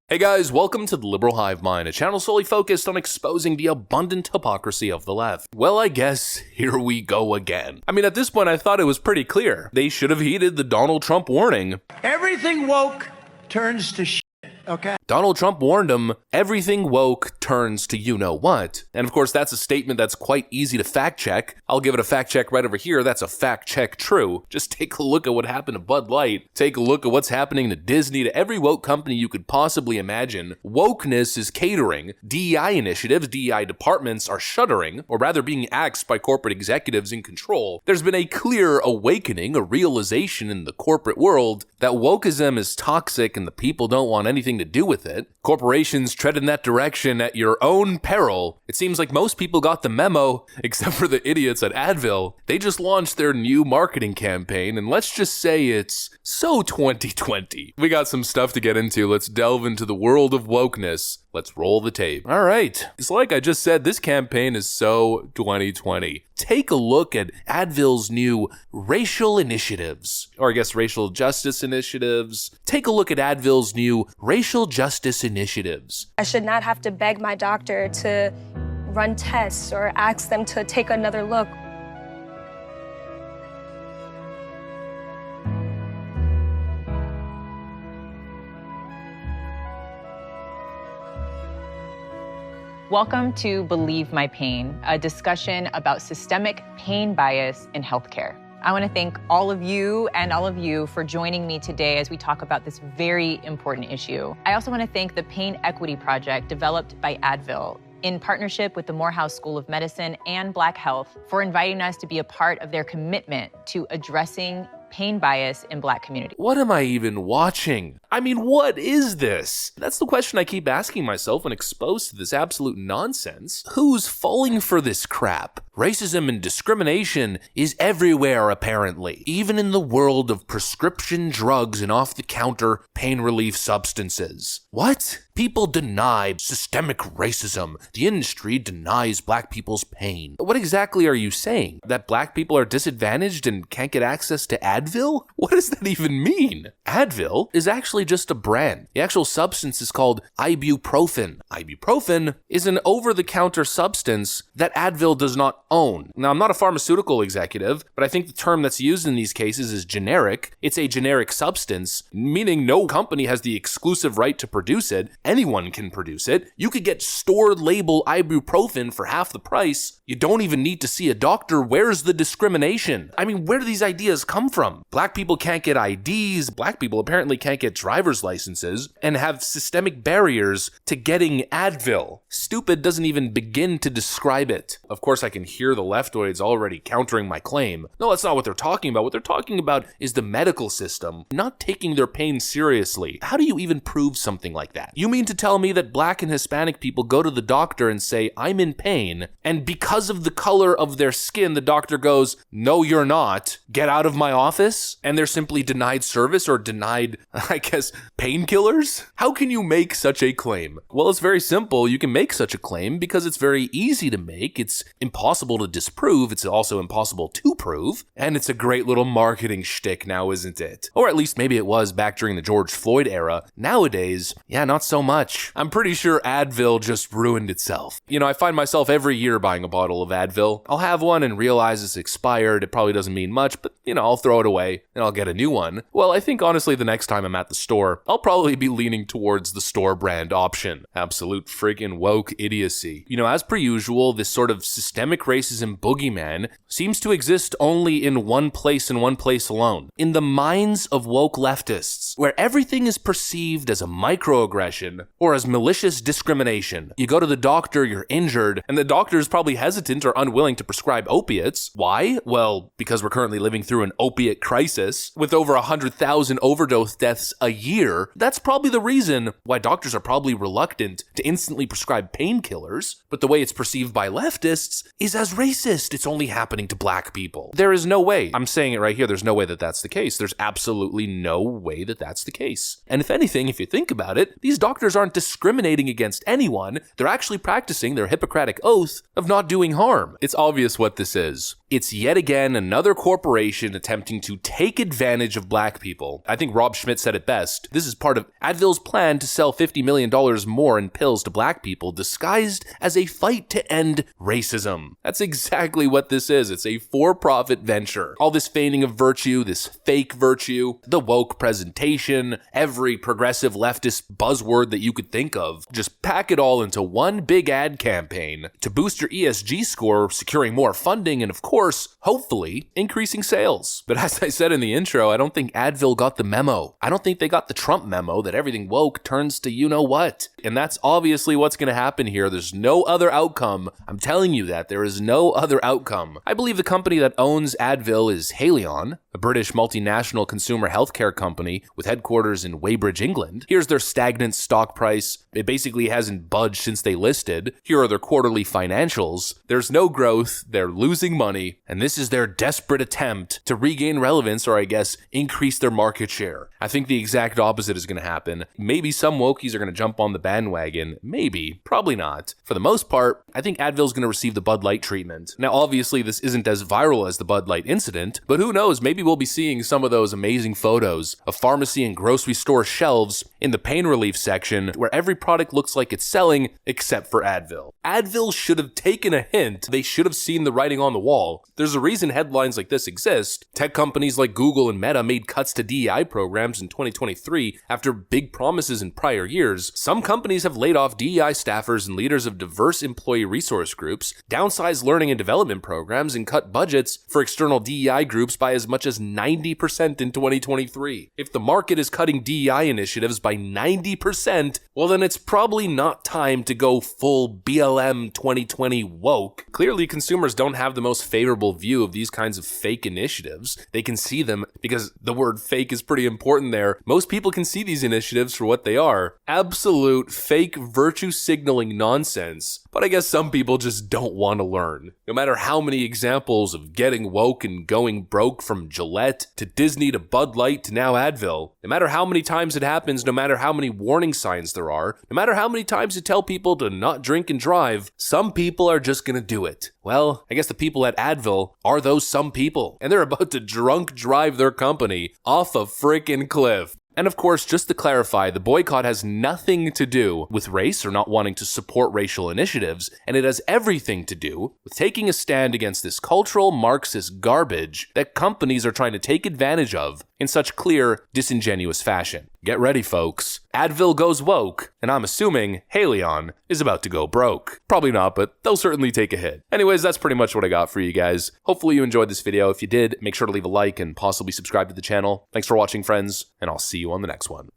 Hey guys, welcome to the Liberal Hive Mind, a channel solely focused on exposing the abundant hypocrisy of the left. Well, I guess here we go again. I mean, at this point, I thought it was pretty clear. They should have heeded the Donald Trump warning. Everything woke turns to shit, okay? Donald Trump warned him, everything woke turns to you-know-what. And of course, that's a statement that's quite easy to fact check. I'll give it a fact check right over here. That's a fact check true. Just take a look at what happened to Bud Light. Take a look at what's happening to Disney, to every woke company you could possibly imagine. Wokeness is catering. DEI initiatives, DEI departments are shuttering, or rather being axed by corporate executives in control. There's been a clear awakening, a realization in the corporate world that wokeism is toxic and the people don't want anything to do with it. Corporations tread in that direction at your own peril. It seems like most people got the memo, except for the idiots at Advil. They just launched their new marketing campaign, and let's just say it's so 2020. We got some stuff to get into. Let's delve into the world of wokeness. Let's roll the tape. All right. It's like I just said, this campaign is so 2020. Take a look at Advil's new racial initiatives, or I guess racial justice initiatives. Take a look at Advil's new racial justice initiatives. I should not have to beg my doctor to run tests or ask them to take another look. Welcome to Believe My Pain, a discussion about systemic pain bias in healthcare. I want to thank all of you for joining me today as we talk about this very important issue. I also want to thank the Pain Equity Project developed by Advil in partnership with the Morehouse School of Medicine and Black Health for inviting us to be a part of their commitment to addressing pain bias in Black community. What am I even watching? I mean, what is this? That's the question I keep asking myself when exposed to this absolute nonsense. Who's falling for this crap? Racism and discrimination is everywhere, apparently, even in the world of prescription drugs and off-the-counter pain relief substances. What? People deny systemic racism. The industry denies Black people's pain. What exactly are you saying? That Black people are disadvantaged and can't get access to Advil? What does that even mean? Advil is actually just a brand. The actual substance is called ibuprofen. Ibuprofen is an over-the-counter substance that Advil does not own. Now, I'm not a pharmaceutical executive, but I think the term that's used in these cases is generic. It's a generic substance, meaning no company has the exclusive right to produce it. Anyone can produce it. You could get store-label ibuprofen for half the price. You don't even need to see a doctor. Where's the discrimination? I mean, where do these ideas come from? Black people can't get IDs. Black people apparently can't get driver's licenses and have systemic barriers to getting Advil. Stupid doesn't even begin to describe it. Of course, I can hear the leftoids already countering my claim. No, that's not what they're talking about. What they're talking about is the medical system not taking their pain seriously. How do you even prove something like that? You mean to tell me that Black and Hispanic people go to the doctor and say, I'm in pain, and because of the color of their skin, the doctor goes, no, you're not. Get out of my office? And they're simply denied service or denied, I guess, painkillers? How can you make such a claim? Well, it's very simple. You can make such a claim because it's very easy to make. It's impossible to disprove. It's also impossible to prove. And it's a great little marketing shtick now, isn't it? Or at least maybe it was back during the George Floyd era. Nowadays, yeah, not so much. I'm pretty sure Advil just ruined itself. You know, I find myself every year buying a bottle of Advil. I'll have one and realize it's expired. It probably doesn't mean much, but you know, I'll throw it away and I'll get a new one. Well, I think honestly the next time I'm at the store, I'll probably be leaning towards the store brand option. Absolute friggin' woke idiocy. You know, as per usual, this sort of systemic racism boogeyman seems to exist only in one place and one place alone. In the minds of woke leftists, where everything is perceived as a microaggression or as malicious discrimination. You go to the doctor, you're injured, and the doctor is probably hesitant or unwilling to prescribe opiates. Why? Well, because we're currently living through an opiate crisis with over 100,000 overdose deaths a year. That's probably the reason why doctors are probably reluctant to instantly prescribe painkillers, but the way it's perceived by leftists is as as racist. It's only happening to black people. There is no way. I'm saying it right here. There's no way that that's the case. There's absolutely no way that that's the case. And if anything, if you think about it, these doctors aren't discriminating against anyone. They're actually practicing their Hippocratic oath of not doing harm. It's obvious what this is. It's yet again another corporation attempting to take advantage of black people. I think Rob Schmidt said it best. This is part of Advil's plan to sell $50 million more in pills to black people, disguised as a fight to end racism. That's exactly what this is. It's a for-profit venture. All this feigning of virtue, this fake virtue, the woke presentation, every progressive leftist buzzword that you could think of, just pack it all into one big ad campaign to boost your ESG score, securing more funding, and of course, hopefully, increasing sales. But as I said in the intro, I don't think Advil got the memo. I don't think they got the Trump memo that everything woke turns to you-know-what. And that's obviously what's going to happen here. There's no other outcome. I'm telling you that. There is no other outcome. I believe the company that owns Advil is Haleon, a British multinational consumer healthcare company with headquarters in Weybridge, England. Here's their stagnant stock price. It basically hasn't budged since they listed. Here are their quarterly financials. There's no growth. They're losing money. And this is their desperate attempt to regain relevance, or I guess increase their market share. I think the exact opposite is going to happen. Maybe some wokies are going to jump on the bandwagon. Maybe. Probably not. For the most part, I think Advil's going to receive the Bud Light treatment. Now, obviously, this isn't as viral as the Bud Light incident, but who knows? Maybe we'll be seeing some of those amazing photos of pharmacy and grocery store shelves in the pain relief section where every product looks like it's selling except for Advil. Advil should have taken a hint. They should have seen the writing on the wall. There's a reason headlines like this exist. Tech companies like Google and Meta made cuts to DEI programs in 2023 after big promises in prior years. Some companies have laid off DEI staffers and leaders of diverse employee resource groups, downsized learning and development programs, and cut budgets for external DEI groups by as much as 90% in 2023. If the market is cutting DEI initiatives by 90%, well then it's probably not time to go full BLM 2020 woke. Clearly, consumers don't have the most favorable view of these kinds of fake initiatives. They can see them because the word fake is pretty important there. Most people can see these initiatives for what they are. Absolute fake virtue signaling nonsense. But I guess some people just don't want to learn. No matter how many examples of getting woke and going broke, from Gillette to Disney to Bud Light to now Advil, no matter how many times it happens, no matter how many warning signs there are, no matter how many times you tell people to not drink and drive, some people are just gonna do it. Well, I guess the people at Advil are those some people, and they're about to drunk drive their company off a freaking cliff. And of course, just to clarify, the boycott has nothing to do with race or not wanting to support racial initiatives, and it has everything to do with taking a stand against this cultural Marxist garbage that companies are trying to take advantage of in such clear, disingenuous fashion. Get ready, folks. Advil goes woke, and I'm assuming Haleon is about to go broke. Probably not, but they'll certainly take a hit. Anyways, that's pretty much what I got for you guys. Hopefully you enjoyed this video. If you did, make sure to leave a like and possibly subscribe to the channel. Thanks for watching, friends, and I'll see you on the next one.